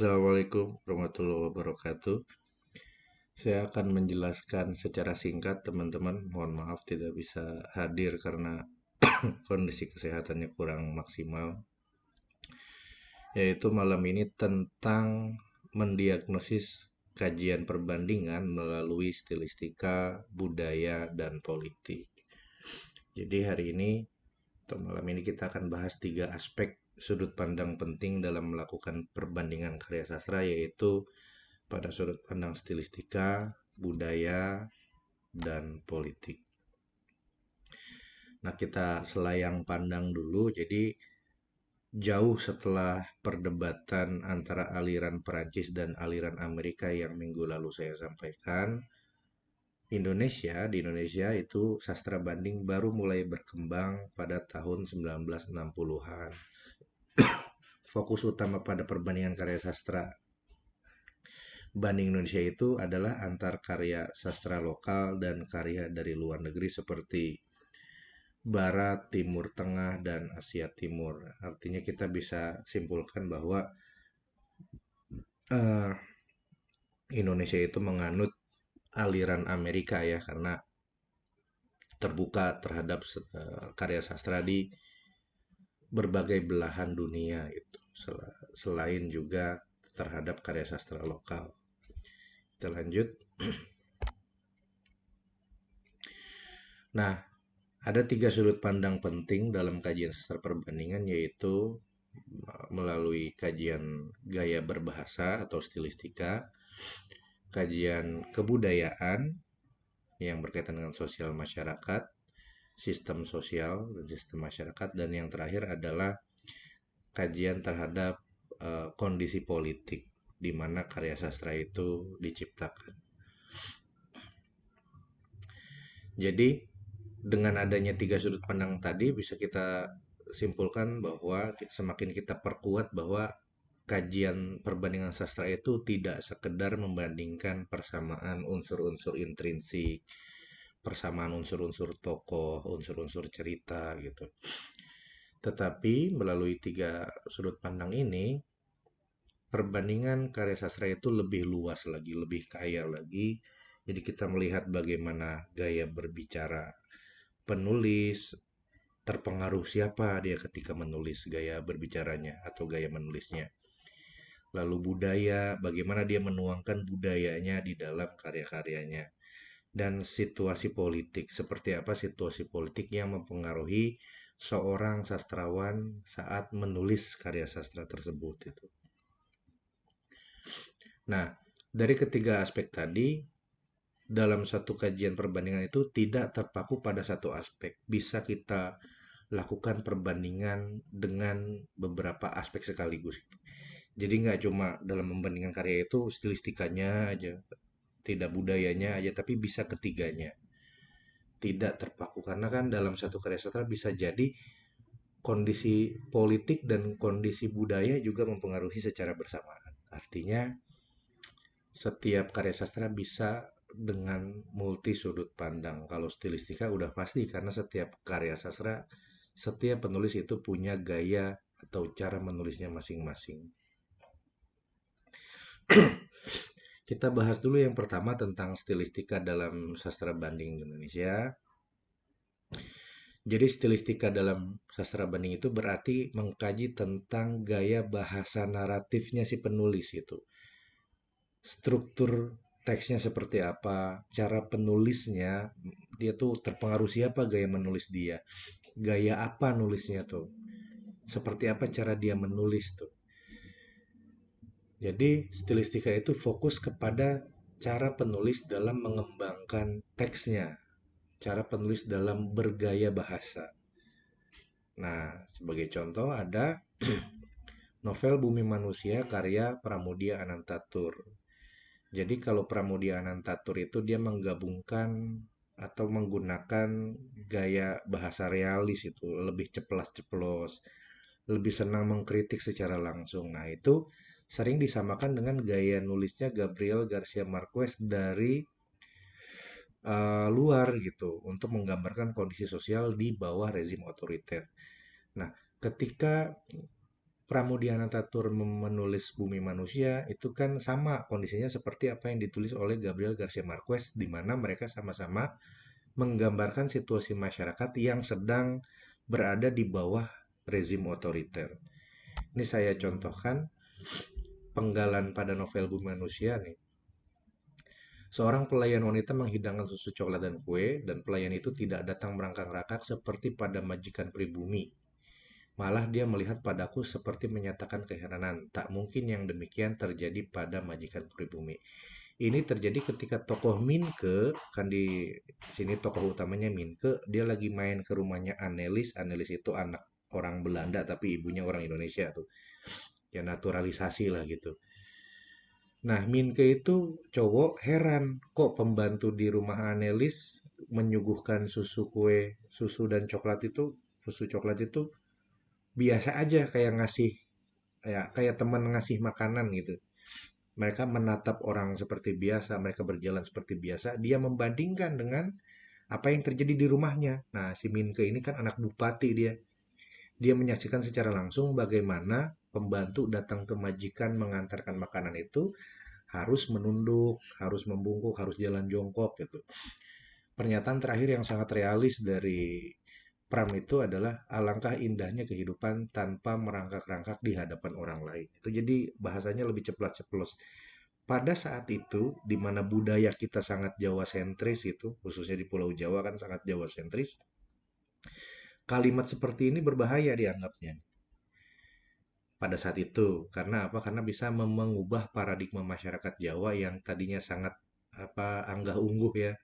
Assalamualaikum warahmatullahi wabarakatuh. Saya akan menjelaskan secara singkat, teman-teman. Mohon maaf tidak bisa hadir karena kondisi kesehatannya kurang maksimal. Yaitu malam ini tentang mendiagnosis kajian perbandingan melalui stilistika, budaya, dan politik. Jadi hari ini atau malam ini kita akan bahas tiga aspek sudut pandang penting dalam melakukan perbandingan karya sastra, yaitu pada sudut pandang stilistika, budaya, dan politik. Nah, kita selayang pandang dulu. Jadi, jauh setelah perdebatan antara aliran Perancis dan aliran Amerika yang minggu lalu saya sampaikan, di Indonesia itu sastra banding baru mulai berkembang pada tahun 1960-an. Fokus utama pada perbandingan karya sastra banding Indonesia itu adalah antar karya sastra lokal dan karya dari luar negeri seperti Barat, Timur Tengah, dan Asia Timur. Artinya kita bisa simpulkan bahwa eh, Indonesia itu menganut aliran Amerika ya, karena terbuka terhadap karya sastra di berbagai belahan dunia itu. Selain juga terhadap karya sastra lokal. Kita lanjut. Nah, ada tiga sudut pandang penting dalam kajian sastra perbandingan, yaitu melalui kajian gaya berbahasa atau stilistika, kajian kebudayaan yang berkaitan dengan sosial masyarakat, sistem sosial dan sistem masyarakat, dan yang terakhir adalah kajian terhadap kondisi politik di mana karya sastra itu diciptakan. Jadi dengan adanya tiga sudut pandang tadi bisa kita simpulkan bahwa semakin kita perkuat bahwa kajian perbandingan sastra itu tidak sekedar membandingkan persamaan unsur-unsur intrinsik, persamaan unsur-unsur tokoh, unsur-unsur cerita gitu. Tetapi melalui tiga sudut pandang ini, perbandingan karya sastra itu lebih luas lagi, lebih kaya lagi. Jadi kita melihat bagaimana gaya berbicara penulis, terpengaruh siapa dia ketika menulis gaya berbicaranya atau gaya menulisnya. Lalu budaya, bagaimana dia menuangkan budayanya di dalam karya-karyanya. Dan situasi politik, seperti apa situasi politik yang mempengaruhi seorang sastrawan saat menulis karya sastra tersebut itu. Nah, dari ketiga aspek tadi, dalam satu kajian perbandingan itu tidak terpaku pada satu aspek. Bisa kita lakukan perbandingan dengan beberapa aspek sekaligus. Jadi nggak cuma dalam membandingkan karya itu stilistikanya aja, tidak budayanya aja, tapi bisa ketiganya. Tidak terpaku karena kan dalam satu karya sastra bisa jadi kondisi politik dan kondisi budaya juga mempengaruhi secara bersamaan. Artinya setiap karya sastra bisa dengan multi sudut pandang. Kalau stilistika udah pasti karena setiap karya sastra, setiap penulis itu punya gaya atau cara menulisnya masing-masing. Kita bahas dulu yang pertama tentang stilistika dalam sastra banding Indonesia. Jadi stilistika dalam sastra banding itu berarti mengkaji tentang gaya bahasa naratifnya si penulis itu. Struktur teksnya seperti apa, cara penulisnya, dia tuh terpengaruh siapa gaya menulis dia. Gaya apa nulisnya tuh. Seperti apa cara dia menulis tuh. Jadi stilistika itu fokus kepada cara penulis dalam mengembangkan teksnya, cara penulis dalam bergaya bahasa. Nah, sebagai contoh ada novel Bumi Manusia karya Pramudia Anantatur. Jadi kalau Pramudia Anantatur itu dia menggabungkan atau menggunakan gaya bahasa realis itu, lebih ceplas-ceplos, lebih senang mengkritik secara langsung. Nah, itu sering disamakan dengan gaya nulisnya Gabriel Garcia Marquez dari luar gitu untuk menggambarkan kondisi sosial di bawah rezim otoriter. Nah, ketika Pramudiana Tatur menulis Bumi Manusia itu kan sama kondisinya seperti apa yang ditulis oleh Gabriel Garcia Marquez, di mana mereka sama-sama menggambarkan situasi masyarakat yang sedang berada di bawah rezim otoriter. Ini saya contohkan penggalan pada novel Bumi Manusia nih. Seorang pelayan wanita menghidangkan susu coklat dan kue, dan pelayan itu tidak datang merangkak-rangkak seperti pada majikan pribumi. Malah dia melihat padaku seperti menyatakan keheranan. Tak mungkin yang demikian terjadi pada majikan pribumi. Ini terjadi ketika tokoh Minke, kan di sini tokoh utamanya Minke, dia lagi main ke rumahnya Annelies. Annelies itu anak orang Belanda tapi ibunya orang Indonesia tuh. Ya naturalisasi lah gitu. Nah, Minke itu cowok heran kok pembantu di rumah Annelies menyuguhkan susu kue, susu dan coklat itu, susu coklat itu biasa aja kayak ngasih kayak teman ngasih makanan gitu. Mereka menatap orang seperti biasa, mereka berjalan seperti biasa. Dia membandingkan dengan apa yang terjadi di rumahnya. Nah, si Minke ini kan anak bupati dia. Dia menyaksikan secara langsung bagaimana pembantu datang ke majikan mengantarkan makanan itu harus menunduk, harus membungkuk, harus jalan jongkok gitu. Pernyataan terakhir yang sangat realis dari Pram itu adalah alangkah indahnya kehidupan tanpa merangkak-rangkak di hadapan orang lain. Itu jadi bahasanya lebih ceplas-ceplos. Pada saat itu, di mana budaya kita sangat Jawa sentris itu, khususnya di Pulau Jawa kan sangat Jawa sentris, kalimat seperti ini berbahaya dianggapnya pada saat itu. Karena apa? Karena bisa mengubah paradigma masyarakat Jawa yang tadinya sangat anggah-ungguh ya,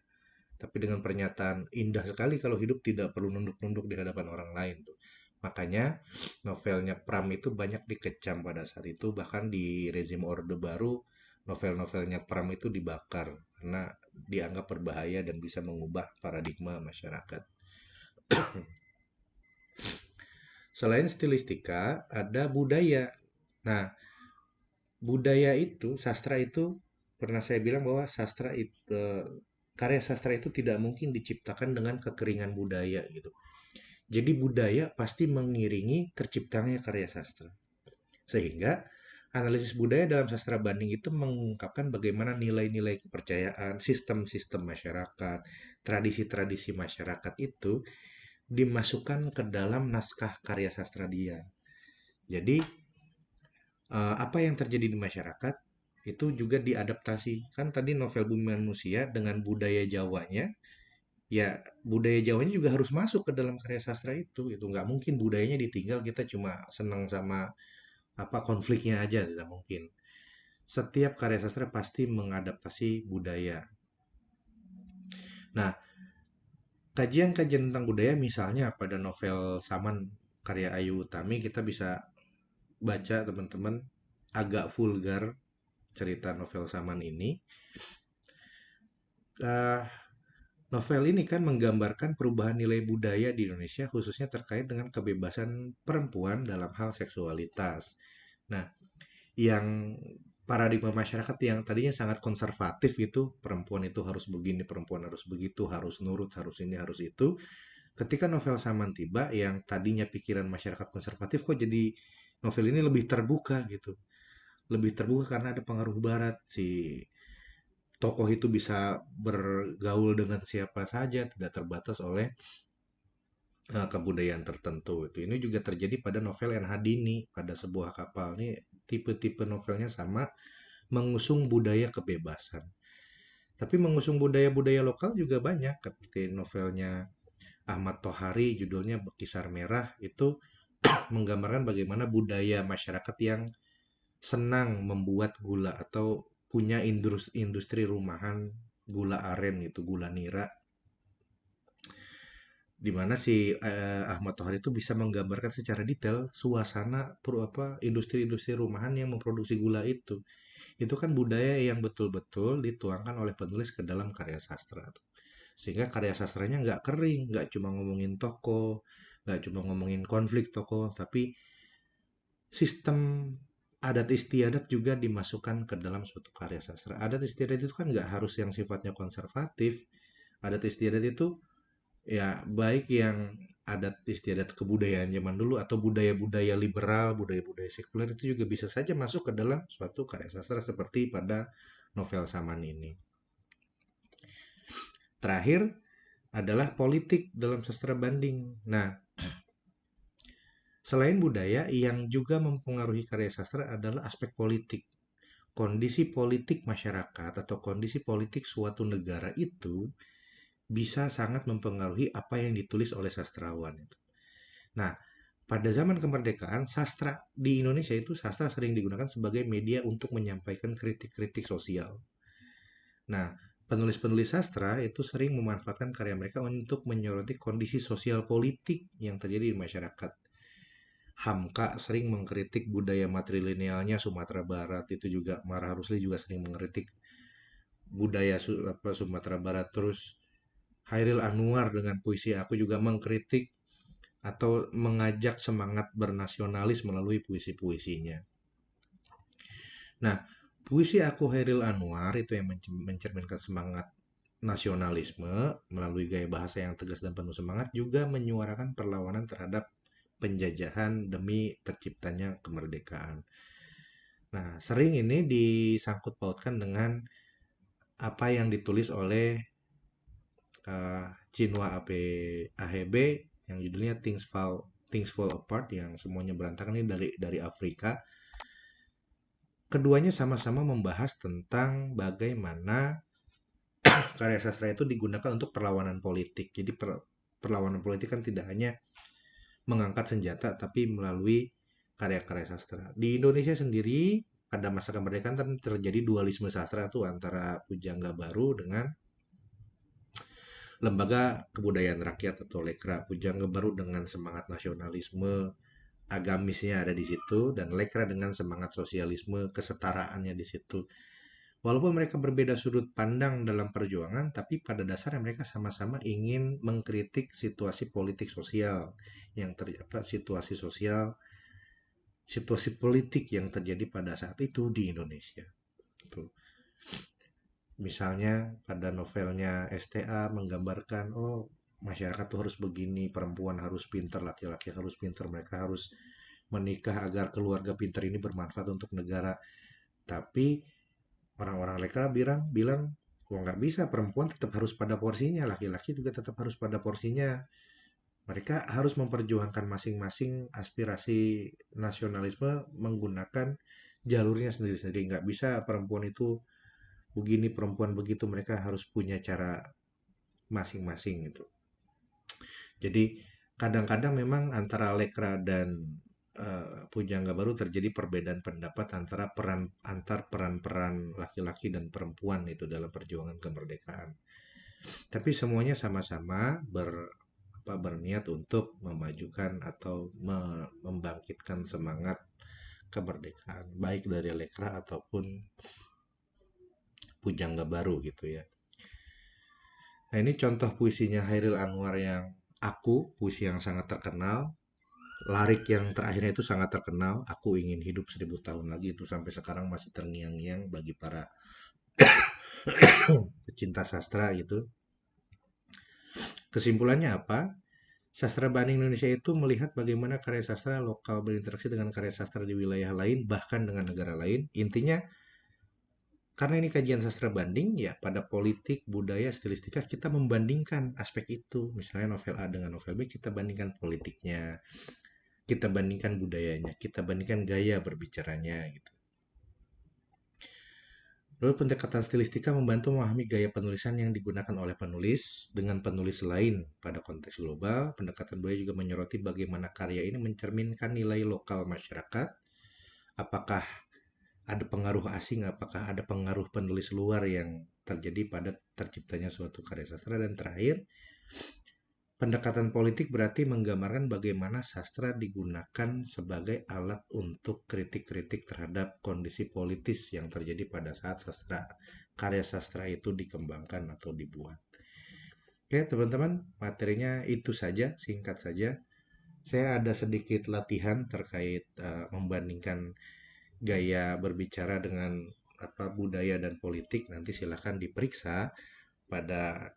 tapi dengan pernyataan indah sekali kalau hidup tidak perlu nunduk-nunduk di hadapan orang lain tuh. Makanya novelnya Pram itu banyak dikecam pada saat itu, bahkan di rezim Orde Baru novel-novelnya Pram itu dibakar karena dianggap berbahaya dan bisa mengubah paradigma masyarakat. Selain stilistika, ada budaya. Nah, budaya itu, sastra itu pernah saya bilang bahwa karya sastra itu tidak mungkin diciptakan dengan kekeringan budaya gitu. Jadi budaya pasti mengiringi terciptanya karya sastra. Sehingga analisis budaya dalam sastra banding itu mengungkapkan bagaimana nilai-nilai kepercayaan, sistem-sistem masyarakat, tradisi-tradisi masyarakat itu dimasukkan ke dalam naskah karya sastra dia. Jadi apa yang terjadi di masyarakat itu juga diadaptasi. Kan tadi novel Bumi Manusia dengan budaya Jawanya, ya budaya Jawanya juga harus masuk ke dalam karya sastra itu. Itu nggak mungkin budayanya ditinggal kita cuma senang sama konfliknya aja, tidak mungkin. Setiap karya sastra pasti mengadaptasi budaya. Nah, kajian-kajian tentang budaya misalnya pada novel Saman karya Ayu Utami kita bisa baca teman-teman, agak vulgar cerita novel Saman ini. Eh, Novel ini kan menggambarkan perubahan nilai budaya di Indonesia khususnya terkait dengan kebebasan perempuan dalam hal seksualitas. Nah, yang paradigma masyarakat yang tadinya sangat konservatif itu, perempuan itu harus begini, perempuan harus begitu, harus nurut, harus ini, harus itu. Ketika novel Saman tiba, yang tadinya pikiran masyarakat konservatif kok jadi novel ini lebih terbuka gitu. Lebih terbuka karena ada pengaruh barat. Si tokoh itu bisa bergaul dengan siapa saja, tidak terbatas oleh kebudayaan tertentu. Itu ini juga terjadi pada novel N. Hadini pada sebuah kapal. Ini tipe-tipe novelnya sama, mengusung budaya kebebasan. Tapi mengusung budaya-budaya lokal juga banyak, seperti novelnya Ahmad Tohari judulnya Bekisar Merah itu menggambarkan bagaimana budaya masyarakat yang senang membuat gula atau punya industri rumahan gula aren itu gula nira, di mana si Ahmad Tohari itu bisa menggambarkan secara detail suasana industri-industri rumahan yang memproduksi gula itu. Itu kan budaya yang betul-betul dituangkan oleh penulis ke dalam karya sastra tuh. Sehingga karya sastranya nggak kering, nggak cuma ngomongin tokoh, nggak cuma ngomongin konflik tokoh, tapi sistem adat istiadat juga dimasukkan ke dalam suatu karya sastra. Adat istiadat itu kan nggak harus yang sifatnya konservatif. Adat istiadat itu Ya, baik yang adat istiadat kebudayaan zaman dulu atau budaya-budaya liberal, budaya-budaya sekuler itu juga bisa saja masuk ke dalam suatu karya sastra seperti pada novel Saman ini. Terakhir adalah politik dalam sastra banding. Nah, selain budaya, yang juga mempengaruhi karya sastra adalah aspek politik. Kondisi politik masyarakat atau kondisi politik suatu negara itu bisa sangat mempengaruhi apa yang ditulis oleh sastrawan. Nah, pada zaman kemerdekaan, sastra di Indonesia itu sastra sering digunakan sebagai media untuk menyampaikan kritik-kritik sosial. Nah, penulis-penulis sastra itu sering memanfaatkan karya mereka untuk menyoroti kondisi sosial politik yang terjadi di masyarakat. Hamka sering mengkritik budaya matrilinealnya Sumatera Barat, itu juga Marah Rusli juga sering mengkritik budaya Sumatera Barat. Terus Hairil Anwar dengan puisi Aku juga mengkritik atau mengajak semangat bernasionalis melalui puisi-puisinya. Nah, puisi Aku Hairil Anwar itu yang mencerminkan semangat nasionalisme melalui gaya bahasa yang tegas dan penuh semangat, juga menyuarakan perlawanan terhadap penjajahan demi terciptanya kemerdekaan. Nah, sering ini disangkut pautkan dengan apa yang ditulis oleh Chinua Achebe yang judulnya Things Fall Apart, yang semuanya berantakan, ini dari Afrika. Keduanya sama-sama membahas tentang bagaimana karya sastra itu digunakan untuk perlawanan politik. Jadi perlawanan politik kan tidak hanya mengangkat senjata, tapi melalui karya-karya sastra. Di Indonesia sendiri, pada masa kemerdekaan kan terjadi dualisme sastra tuh antara Pujangga Baru dengan Lembaga Kebudayaan Rakyat atau Lekra. Pujangga Baru dengan semangat nasionalisme agamisnya ada di situ, dan Lekra dengan semangat sosialisme kesetaraannya di situ. Walaupun mereka berbeda sudut pandang dalam perjuangan, tapi pada dasarnya mereka sama-sama ingin mengkritik situasi politik sosial yang terjadi, situasi politik yang terjadi pada saat itu di Indonesia. Tuh. Misalnya pada novelnya STA menggambarkan, oh masyarakat tuh harus begini, perempuan harus pintar, laki-laki harus pintar, mereka harus menikah agar keluarga pintar ini bermanfaat untuk negara. Tapi orang-orang lekra bilang, wah nggak bisa, perempuan tetap harus pada porsinya, laki-laki juga tetap harus pada porsinya. Mereka harus memperjuangkan masing-masing aspirasi nasionalisme menggunakan jalurnya sendiri-sendiri. Nggak bisa perempuan itu begini, perempuan begitu. Mereka harus punya cara masing-masing gitu. Jadi kadang-kadang memang antara lekra dan Pujangga Baru terjadi perbedaan pendapat antar peran-peran laki-laki dan perempuan itu dalam perjuangan kemerdekaan. Tapi semuanya sama-sama berniat untuk memajukan atau membangkitkan semangat kemerdekaan, baik dari Lekra ataupun Pujangga Baru gitu ya. Nah, ini contoh puisinya Hairil Anwar yang puisi yang sangat terkenal. Larik yang terakhirnya itu sangat terkenal. Aku ingin hidup 1000 tahun lagi, itu sampai sekarang masih terngiang-ngiang bagi para pecinta sastra gitu. Kesimpulannya apa? Sastra banding Indonesia itu melihat bagaimana karya sastra lokal berinteraksi dengan karya sastra di wilayah lain, bahkan dengan negara lain. Intinya, karena ini kajian sastra banding, ya pada politik, budaya, stilistika kita membandingkan aspek itu. Misalnya novel A dengan novel B, kita bandingkan politiknya, kita bandingkan budayanya, kita bandingkan gaya berbicaranya gitu. Lalu pendekatan stilistika membantu memahami gaya penulisan yang digunakan oleh penulis dengan penulis lain pada konteks global. Pendekatan budaya juga menyoroti bagaimana karya ini mencerminkan nilai lokal masyarakat. Apakah ada pengaruh asing, apakah ada pengaruh penulis luar yang terjadi pada terciptanya suatu karya sastra. Dan terakhir, pendekatan politik berarti menggambarkan bagaimana sastra digunakan sebagai alat untuk kritik-kritik terhadap kondisi politis yang terjadi pada saat karya sastra itu dikembangkan atau dibuat. Oke, teman-teman, materinya itu saja, singkat saja. Saya ada sedikit latihan terkait membandingkan gaya berbicara dengan budaya dan politik. Nanti silakan diperiksa pada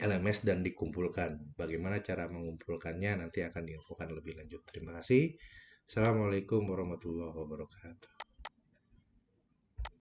LMS dan dikumpulkan. Bagaimana cara mengumpulkannya nanti akan diinfokan lebih lanjut. Terima kasih. Assalamualaikum warahmatullahi wabarakatuh.